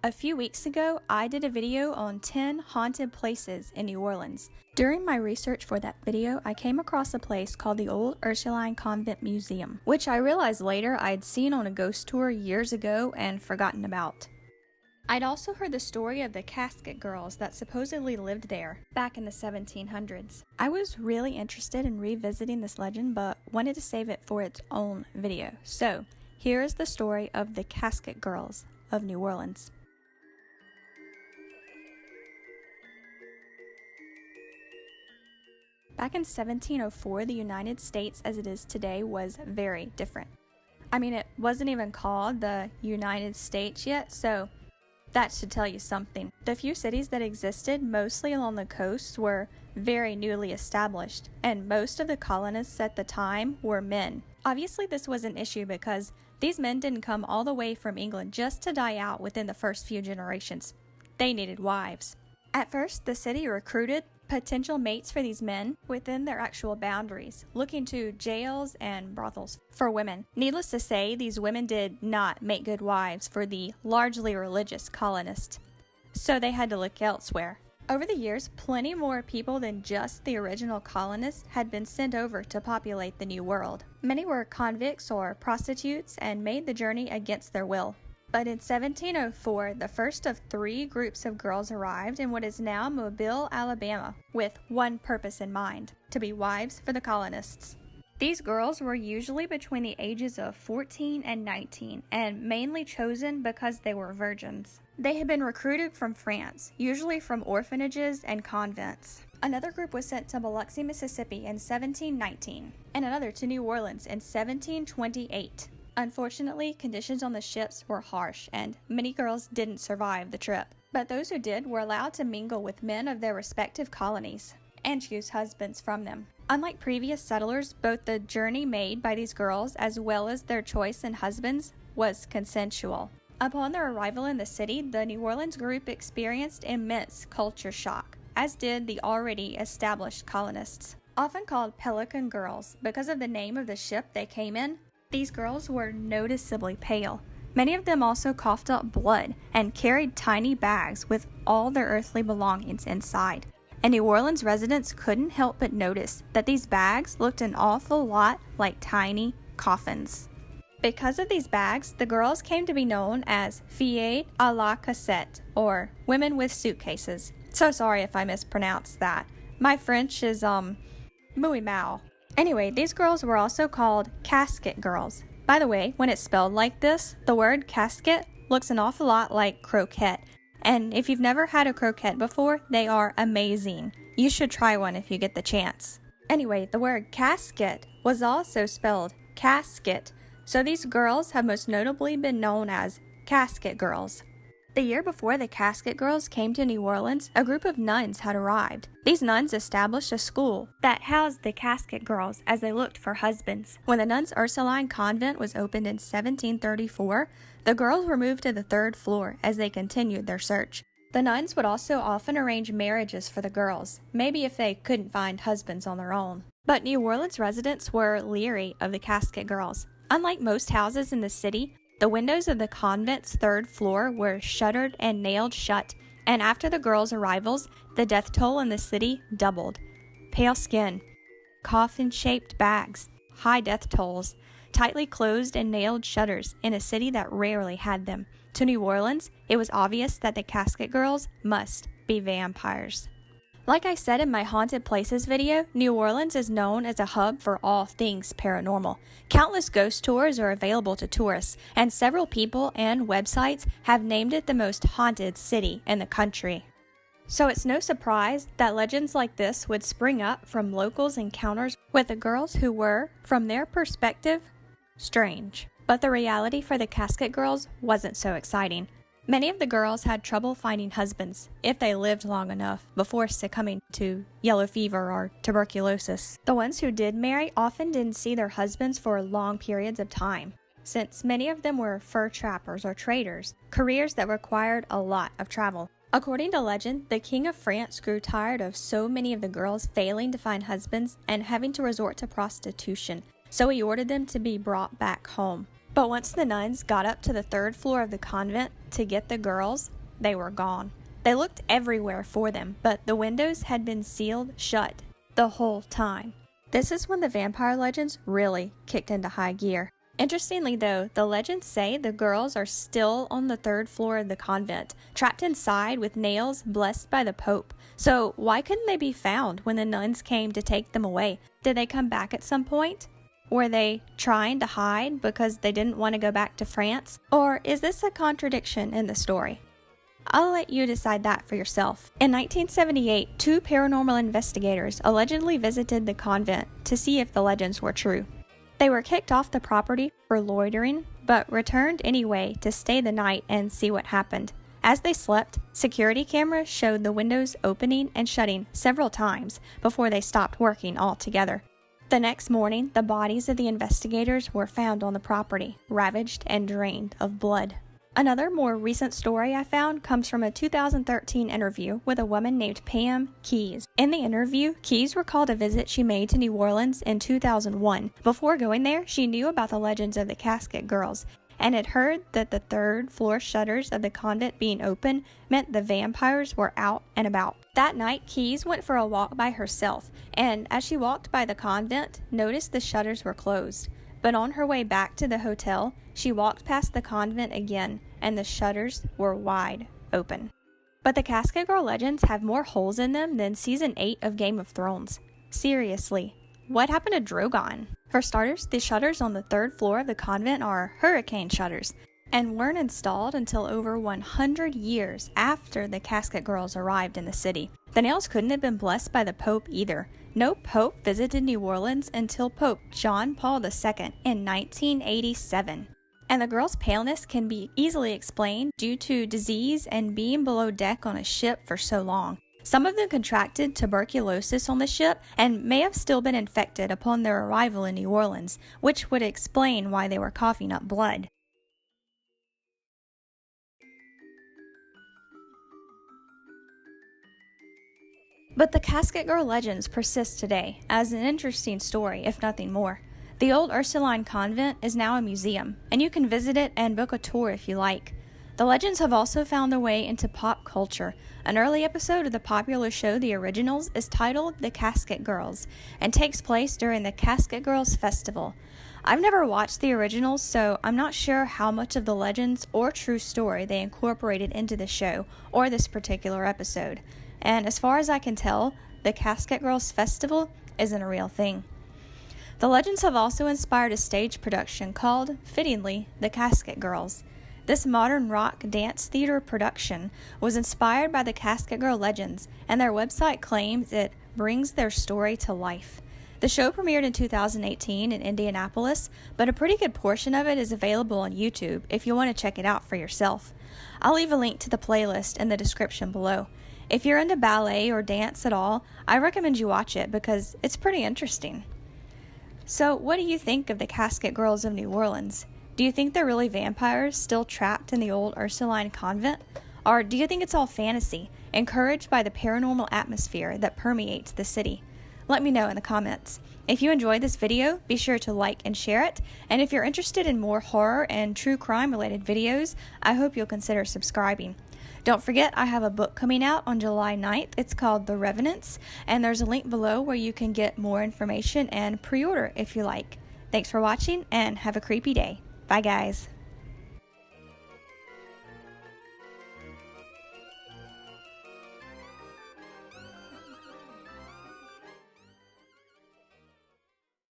A few weeks ago, I did a video on 10 haunted places in New Orleans. During my research for that video, I came across a place called the Old Ursuline Convent Museum, which I realized later I'd seen on a ghost tour years ago and forgotten about. I'd also heard the story of the casket girls that supposedly lived there back in the 1700s. I was really interested in revisiting this legend, but wanted to save it for its own video. So, here is the story of the casket girls of New Orleans. Back in 1704, the United States as it is today was very different. I mean, it wasn't even called the United States yet, so that should tell you something. The few cities that existed, mostly along the coast, were very newly established, and most of the colonists at the time were men. Obviously, this was an issue because these men didn't come all the way from England just to die out within the first few generations. They needed wives. At first, the city recruited potential mates for these men within their actual boundaries, looking to jails and brothels for women. Needless to say, these women did not make good wives for the largely religious colonists, so they had to look elsewhere. Over the years, plenty more people than just the original colonists had been sent over to populate the New World. Many were convicts or prostitutes and made the journey against their will. But in 1704, the first of 3 groups of girls arrived in what is now Mobile, Alabama, with one purpose in mind: to be wives for the colonists. These girls were usually between the ages of 14 and 19, and mainly chosen because they were virgins. They had been recruited from France, usually from orphanages and convents. Another group was sent to Biloxi, Mississippi in 1719, and another to New Orleans in 1728. Unfortunately, conditions on the ships were harsh, and many girls didn't survive the trip. But those who did were allowed to mingle with men of their respective colonies and choose husbands from them. Unlike previous settlers, both the journey made by these girls as well as their choice in husbands was consensual. Upon their arrival in the city, the New Orleans group experienced immense culture shock, as did the already established colonists. Often called Pelican Girls because of the name of the ship they came in, these girls were noticeably pale. Many of them also coughed up blood and carried tiny bags with all their earthly belongings inside. And New Orleans residents couldn't help but notice that these bags looked an awful lot like tiny coffins. Because of these bags, the girls came to be known as filles à la casket, or women with suitcases. So sorry if I mispronounced that. My French is, muy mal. Anyway, these girls were also called casket girls. By the way, when it's spelled like this, the word casket looks an awful lot like croquette. And if you've never had a croquette before, they are amazing. You should try one if you get the chance. Anyway, the word casket was also spelled casket, so these girls have most notably been known as casket girls. The year before the casket girls came to New Orleans, a group of nuns had arrived. These nuns established a school that housed the casket girls as they looked for husbands. When the nuns' Ursuline convent was opened in 1734, the girls were moved to the 3rd floor as they continued their search. The nuns would also often arrange marriages for the girls, maybe if they couldn't find husbands on their own. But New Orleans residents were leery of the casket girls. Unlike most houses in the city, the windows of the convent's 3rd floor were shuttered and nailed shut, and after the girls' arrivals, the death toll in the city doubled. Pale skin, coffin-shaped bags, high death tolls, tightly closed and nailed shutters in a city that rarely had them. To New Orleans, it was obvious that the casket girls must be vampires. Like I said in my Haunted Places video, New Orleans is known as a hub for all things paranormal. Countless ghost tours are available to tourists, and several people and websites have named it the most haunted city in the country. So it's no surprise that legends like this would spring up from locals' encounters with the girls who were, from their perspective, strange. But the reality for the casket girls wasn't so exciting. Many of the girls had trouble finding husbands, if they lived long enough, before succumbing to yellow fever or tuberculosis. The ones who did marry often didn't see their husbands for long periods of time, since many of them were fur trappers or traders, careers that required a lot of travel. According to legend, the King of France grew tired of so many of the girls failing to find husbands and having to resort to prostitution, so he ordered them to be brought back home. But once the nuns got up to the third floor of the convent to get the girls, they were gone. They looked everywhere for them, but the windows had been sealed shut the whole time. This is when the vampire legends really kicked into high gear. Interestingly though, the legends say the girls are still on the third floor of the convent, trapped inside with nails blessed by the Pope. So why couldn't they be found when the nuns came to take them away? Did they come back at some point? Were they trying to hide because they didn't want to go back to France? Or is this a contradiction in the story? I'll let you decide that for yourself. In 1978, 2 paranormal investigators allegedly visited the convent to see if the legends were true. They were kicked off the property for loitering, but returned anyway to stay the night and see what happened. As they slept, security cameras showed the windows opening and shutting several times before they stopped working altogether. The next morning, the bodies of the investigators were found on the property, ravaged and drained of blood. Another more recent story I found comes from a 2013 interview with a woman named Pam Keyes. In the interview, Keyes recalled a visit she made to New Orleans in 2001. Before going there, she knew about the legends of the casket girls and had heard that the third floor shutters of the convent being open meant the vampires were out and about. That night, Keyes went for a walk by herself, and as she walked by the convent, noticed the shutters were closed. But on her way back to the hotel, she walked past the convent again, and the shutters were wide open. But the Casket Girl legends have more holes in them than Season 8 of Game of Thrones. Seriously, what happened to Drogon? For starters, the shutters on the third floor of the convent are hurricane shutters, and weren't installed until over 100 years after the Casket Girls arrived in the city. The nails couldn't have been blessed by the Pope either. No Pope visited New Orleans until Pope John Paul II in 1987. And the girl's paleness can be easily explained due to disease and being below deck on a ship for so long. Some of them contracted tuberculosis on the ship and may have still been infected upon their arrival in New Orleans, which would explain why they were coughing up blood. But the Casket Girl legends persist today as an interesting story, if nothing more. The old Ursuline convent is now a museum, and you can visit it and book a tour if you like. The legends have also found their way into pop culture. An early episode of the popular show The Originals is titled The Casket Girls and takes place during the Casket Girls Festival. I've never watched The Originals, so I'm not sure how much of the legends or true story they incorporated into the show or this particular episode. And as far as I can tell, the Casket Girls Festival isn't a real thing. The legends have also inspired a stage production called, fittingly, The Casket Girls. This modern rock dance theater production was inspired by the Casket Girl legends, and their website claims it brings their story to life. The show premiered in 2018 in Indianapolis, but a pretty good portion of it is available on YouTube if you want to check it out for yourself. I'll leave a link to the playlist in the description below. If you're into ballet or dance at all, I recommend you watch it because it's pretty interesting. So, what do you think of the Casket Girls of New Orleans? Do you think they're really vampires still trapped in the old Ursuline convent? Or do you think it's all fantasy, encouraged by the paranormal atmosphere that permeates the city? Let me know in the comments. If you enjoyed this video, be sure to like and share it. And if you're interested in more horror and true crime related videos, I hope you'll consider subscribing. Don't forget, I have a book coming out on July 9th. It's called The Revenants, and there's a link below where you can get more information and pre-order if you like. Thanks for watching, and have a creepy day. Bye, guys.